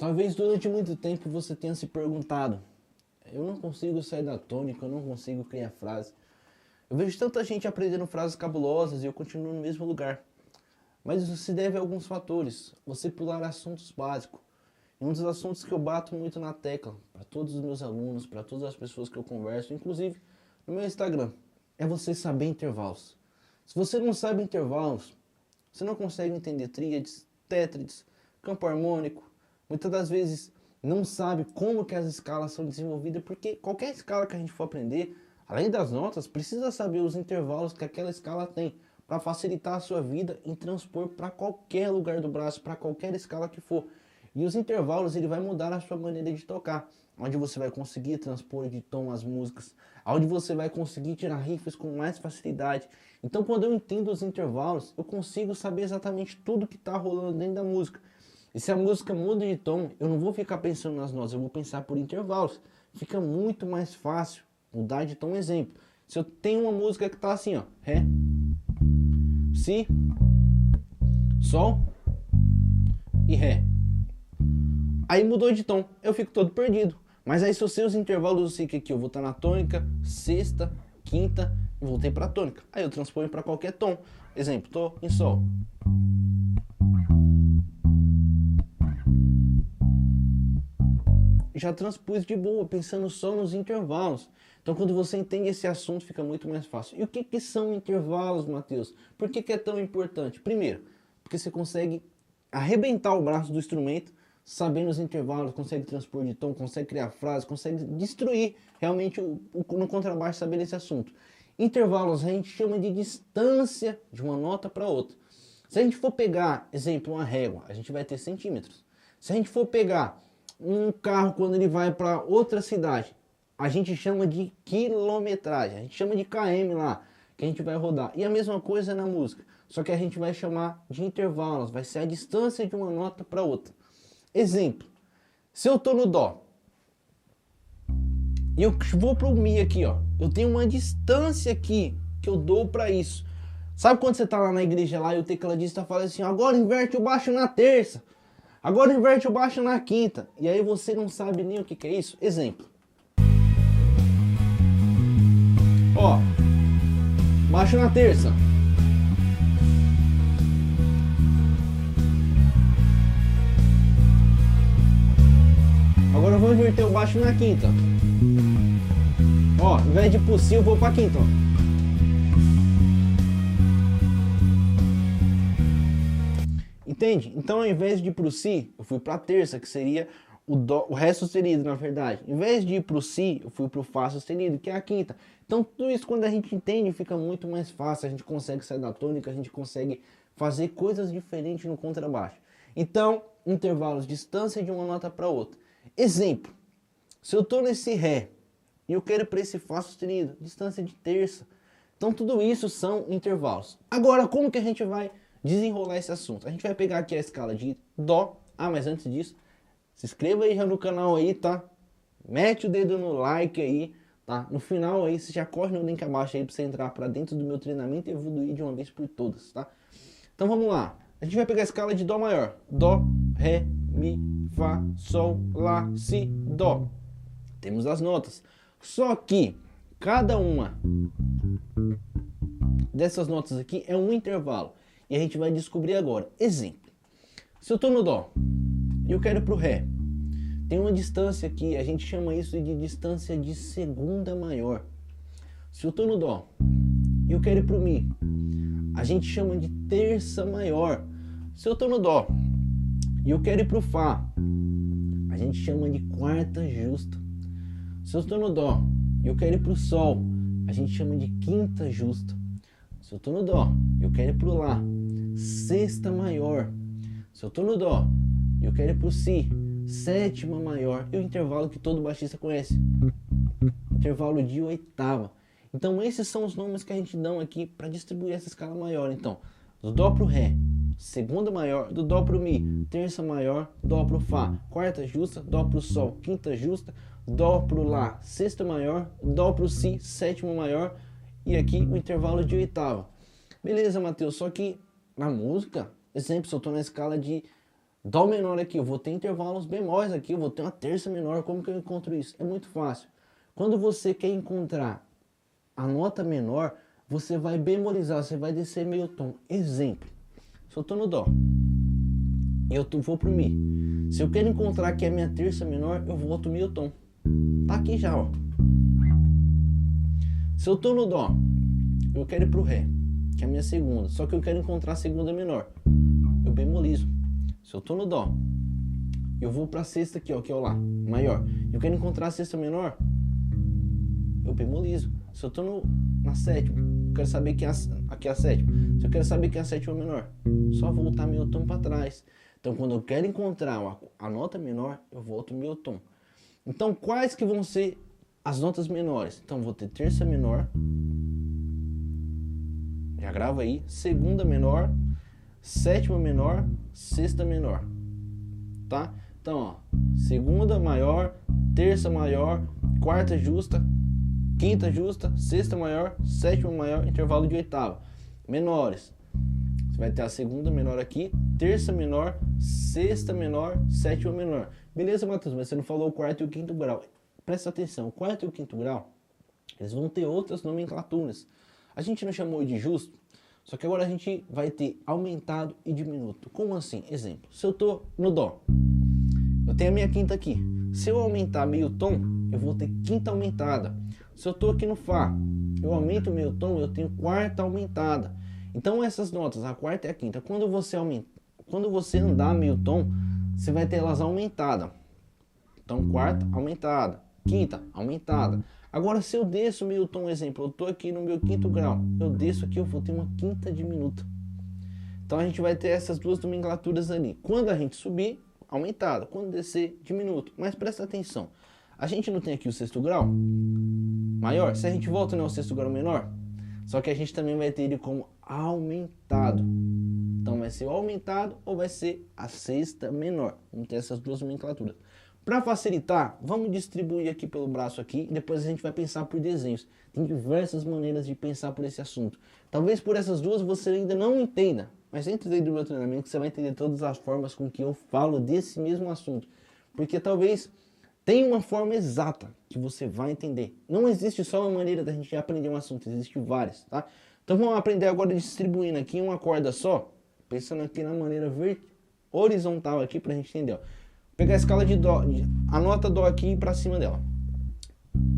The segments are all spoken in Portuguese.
Talvez durante muito tempo você tenha se perguntado: eu não consigo sair da tônica, eu não consigo criar frase. Eu vejo tanta gente aprendendo frases cabulosas e eu continuo no mesmo lugar. Mas isso se deve a alguns fatores. Você pular assuntos básicos. E um dos assuntos que eu bato muito na tecla, para todos os meus alunos, para todas as pessoas que eu converso, inclusive no meu Instagram, é você saber intervalos. Se você não sabe intervalos, você não consegue entender tríades, tétrides, campo harmônico. Muitas das vezes não sabe como que as escalas são desenvolvidas, porque qualquer escala que a gente for aprender, além das notas, precisa saber os intervalos que aquela escala tem, para facilitar a sua vida em transpor para qualquer lugar do braço, para qualquer escala que for. E os intervalos ele vai mudar a sua maneira de tocar, onde você vai conseguir transpor de tom as músicas, onde você vai conseguir tirar riffs com mais facilidade. Então quando eu entendo os intervalos, eu consigo saber exatamente tudo que está rolando dentro da música. E se a música muda de tom, eu não vou ficar pensando nas notas, eu vou pensar por intervalos. Fica muito mais fácil mudar de tom. Exemplo, se eu tenho uma música que está assim, ó, Ré, Si, Sol e Ré. Aí mudou de tom, eu fico todo perdido. Mas aí se eu sei os intervalos, eu sei que aqui eu vou estar na tônica, sexta, quinta, e voltei para tônica. Aí eu transponho para qualquer tom. Exemplo, tô em Sol. Já transpus de boa, pensando só nos intervalos. Então quando você entende esse assunto, fica muito mais fácil. E o que são intervalos, Matheus? Por que é tão importante? Primeiro, porque você consegue arrebentar o braço do instrumento, sabendo os intervalos, consegue transpor de tom, consegue criar frases, consegue destruir realmente no contrabaixo, sabendo esse assunto. Intervalos a gente chama de distância de uma nota para outra. Se a gente for pegar, exemplo, uma régua, a gente vai ter centímetros. Se a gente for pegar um carro quando ele vai para outra cidade, a gente chama de quilometragem, a gente chama de km lá, que a gente vai rodar. E a mesma coisa na música, só que a gente vai chamar de intervalos, vai ser a distância de uma nota para outra. Exemplo, se eu tô no Dó e eu vou pro Mi aqui, ó, eu tenho uma distância aqui que eu dou para isso. Sabe quando você tá lá na igreja lá e o tecladista fala assim, agora inverte o baixo na terça, agora inverte o baixo na quinta, e aí você não sabe nem o que é isso? Exemplo, ó, baixo na terça, agora eu vou inverter o baixo na quinta. Ó, ao invés de ir pro Si, eu vou pra quinta, ó. Entende? Então ao invés de ir pro Si, eu fui pra terça, que seria o Dó, o Ré sustenido, na verdade. Em vez de ir pro Si, eu fui pro Fá sustenido, que é a quinta. Então tudo isso quando a gente entende fica muito mais fácil, a gente consegue sair da tônica, a gente consegue fazer coisas diferentes no contrabaixo. Então, intervalos, distância de uma nota para outra. Exemplo, se eu tô nesse Ré e eu quero para esse Fá sustenido, distância de terça. Então tudo isso são intervalos. Agora, como que a gente vai desenrolar esse assunto? A gente vai pegar aqui a escala de Dó. Ah, mas antes disso, se inscreva aí já no canal aí, tá? Mete o dedo no like aí, tá? No final aí, você já corre no link abaixo aí para você entrar para dentro do meu treinamento e evoluir de uma vez por todas, tá? Então vamos lá. A gente vai pegar a escala de Dó maior. Dó, Ré, Mi, Fá, Sol, Lá, Si, Dó. Temos as notas. Só que cada uma dessas notas aqui é um intervalo. E a gente vai descobrir agora. Exemplo. Se eu estou no Dó e eu quero ir para o Ré, tem uma distância aqui, a gente chama isso de distância de segunda maior. Se eu estou no Dó e eu quero ir para o Mi, a gente chama de terça maior. Se eu estou no Dó e eu quero ir para o Fá, a gente chama de quarta justa. Se eu estou no Dó e eu quero ir para o Sol, a gente chama de quinta justa. Se eu estou no Dó e eu quero ir para o Lá, sexta maior. Se eu estou no Dó e eu quero ir para o Si, sétima maior. E o intervalo que todo baixista conhece, intervalo de oitava. Então esses são os nomes que a gente dá aqui para distribuir essa escala maior. Então, do Dó para o Ré, segunda maior, do Dó para o Mi, terça maior, Dó para o Fá, quarta justa, Dó para o Sol, quinta justa, Dó para o Lá, sexta maior, Dó para o Si, sétima maior, e aqui o intervalo de oitava. Beleza, Matheus, só que na música, exemplo, se eu estou na escala de Dó menor aqui, eu vou ter intervalos bemóis aqui, eu vou ter uma terça menor. Como que eu encontro isso? É muito fácil. Quando você quer encontrar a nota menor, você vai bemolizar, você vai descer meio tom. Exemplo, se eu tô no Dó, vou pro Mi. Se eu quero encontrar aqui a minha terça menor, eu volto meio tom. Tá aqui já, ó. Se eu tô no Dó, eu quero ir pro Ré, que é a minha segunda, só que eu quero encontrar a segunda menor, eu bemolizo. Se eu tô no Dó, eu vou pra sexta aqui, ó, que é o Lá maior, eu quero encontrar a sexta menor, eu bemolizo. Se eu tô na sétima, eu quero saber que aqui é a sétima. Se eu quero saber que é a sétima menor, só voltar meio tom para trás. Então, quando eu quero encontrar a nota menor, eu volto meio tom. Então, quais que vão ser as notas menores? Então, vou ter terça menor, já grava aí, segunda menor, sétima menor, sexta menor, tá? Então, ó, segunda maior, terça maior, quarta justa, quinta justa, sexta maior, sétima maior, intervalo de oitava. Menores, você vai ter a segunda menor aqui, terça menor, sexta menor, sétima menor. Beleza, Matheus, mas você não falou o quarto e o quinto grau. Presta atenção, o quarto e o quinto grau, eles vão ter outras nomenclaturas. A gente não chamou de justo, só que agora a gente vai ter aumentado e diminuto. Como assim? Exemplo, se eu tô no Dó, eu tenho a minha quinta aqui. Se eu aumentar meio tom, eu vou ter quinta aumentada. Se eu tô aqui no Fá, eu aumento meio tom, eu tenho quarta aumentada. Então essas notas, a quarta e a quinta, quando você andar meio tom, você vai ter elas aumentadas. Então quarta aumentada, quinta aumentada. Agora se eu desço meio tom, exemplo, eu tô aqui no meu quinto grau, eu desço aqui, eu vou ter uma quinta diminuta. Então a gente vai ter essas duas nomenclaturas ali. Quando a gente subir, aumentada. Quando descer, diminuto. Mas presta atenção, a gente não tem aqui o sexto grau maior? Se a gente volta no sexto grau menor, só que a gente também vai ter ele como aumentado. Então vai ser o aumentado ou vai ser a sexta menor. Vamos ter essas duas nomenclaturas. Para facilitar, vamos distribuir aqui pelo braço aqui e depois a gente vai pensar por desenhos. Tem diversas maneiras de pensar por esse assunto. Talvez por essas duas você ainda não entenda, mas entre dentro do meu treinamento você vai entender todas as formas com que eu falo desse mesmo assunto. Porque talvez tenha uma forma exata que você vai entender. Não existe só uma maneira da gente aprender um assunto, existem várias, tá? Então vamos aprender agora distribuindo aqui em uma corda só, pensando aqui na maneira horizontal aqui pra gente entender, ó. Pegar a escala de Dó, a nota Dó aqui para cima dela.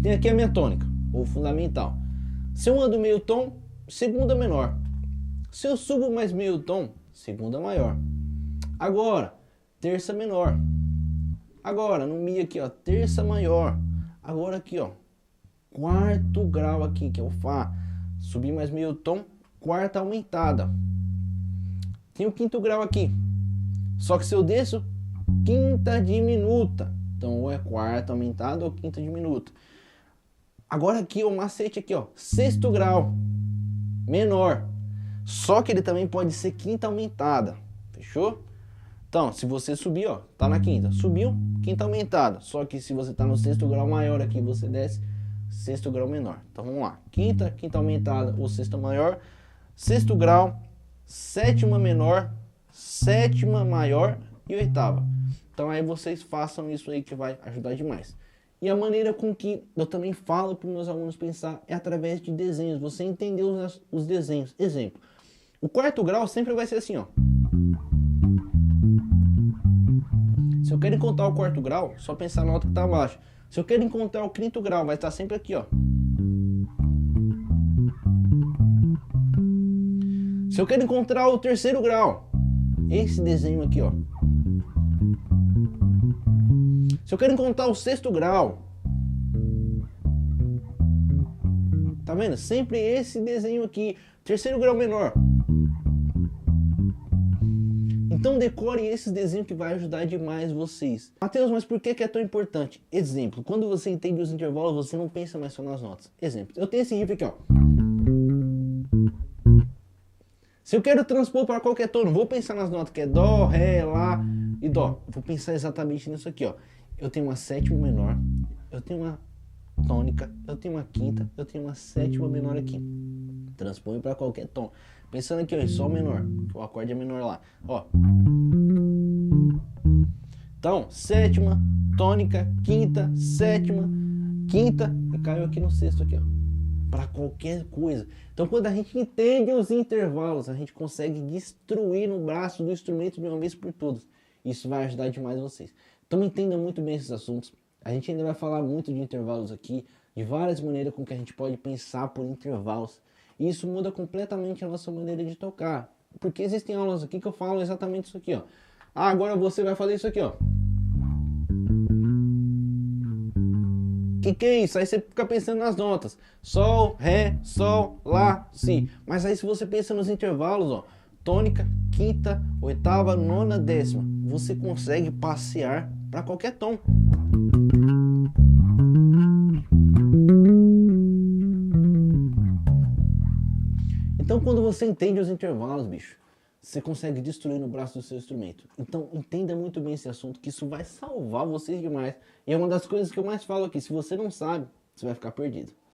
Tem aqui a minha tônica, ou fundamental. Se eu ando meio tom, segunda menor. Se eu subo mais meio tom, segunda maior. Agora, terça menor. Agora, no Mi aqui, ó, terça maior. Agora aqui, ó, quarto grau aqui, que é o Fá. Subir mais meio tom, quarta aumentada. Tem o quinto grau aqui. Só que se eu desço, quinta diminuta. Então, ou é quarta aumentada ou quinta diminuta. Agora aqui, o macete aqui, ó, sexto grau menor. Só que ele também pode ser quinta aumentada. Fechou? Então, se você subir, ó, tá na quinta. Subiu, quinta aumentada. Só que se você tá no sexto grau maior aqui, você desce sexto grau menor. Então, vamos lá. Quinta, quinta aumentada ou sexta maior. Sexto grau, sétima menor, sétima maior e oitava. Então aí vocês façam isso aí que vai ajudar demais. E a maneira com que eu também falo para os meus alunos pensar é através de desenhos. Você entendeu os desenhos. Exemplo, o quarto grau sempre vai ser assim, ó. Se eu quero encontrar o quarto grau, só pensar na nota que está abaixo. Se eu quero encontrar o quinto grau, vai estar sempre aqui, ó. Se eu quero encontrar o terceiro grau, esse desenho aqui, ó. Se eu quero encontrar o sexto grau, tá vendo? Sempre esse desenho aqui, terceiro grau menor. Então decore esses desenhos que vai ajudar demais vocês. Matheus, mas por que é tão importante? Exemplo, quando você entende os intervalos, você não pensa mais só nas notas. Exemplo, eu tenho esse riff aqui, ó. Se eu quero transpor para qualquer tom, não vou pensar nas notas que é Dó, Ré, Lá e Dó. Vou pensar exatamente nisso aqui, ó. Eu tenho uma sétima menor, eu tenho uma tônica, eu tenho uma quinta, eu tenho uma sétima menor aqui. Transpõe para qualquer tom. Pensando aqui, ó, em Sol menor, o acorde é menor lá. Ó. Então, sétima, tônica, quinta, sétima, quinta e caiu aqui no sexto aqui, ó, para qualquer coisa. Então, quando a gente entende os intervalos, a gente consegue destruir no braço do instrumento de uma vez por todas. Isso vai ajudar demais vocês. Então, entenda muito bem esses assuntos. A gente ainda vai falar muito de intervalos aqui, de várias maneiras com que a gente pode pensar por intervalos. E isso muda completamente a nossa maneira de tocar. Porque existem aulas aqui que eu falo exatamente isso aqui, ó. Ah, agora você vai fazer isso aqui, ó. Que é isso? Aí você fica pensando nas notas. Sol, ré, sol, lá, si. Mas aí se você pensa nos intervalos, ó. Tônica, quinta, oitava, nona, décima. Você consegue passear para qualquer tom. Então quando você entende os intervalos, bicho, você consegue destruir no braço do seu instrumento. Então entenda muito bem esse assunto, que isso vai salvar vocês demais. E é uma das coisas que eu mais falo aqui. Se você não sabe, você vai ficar perdido.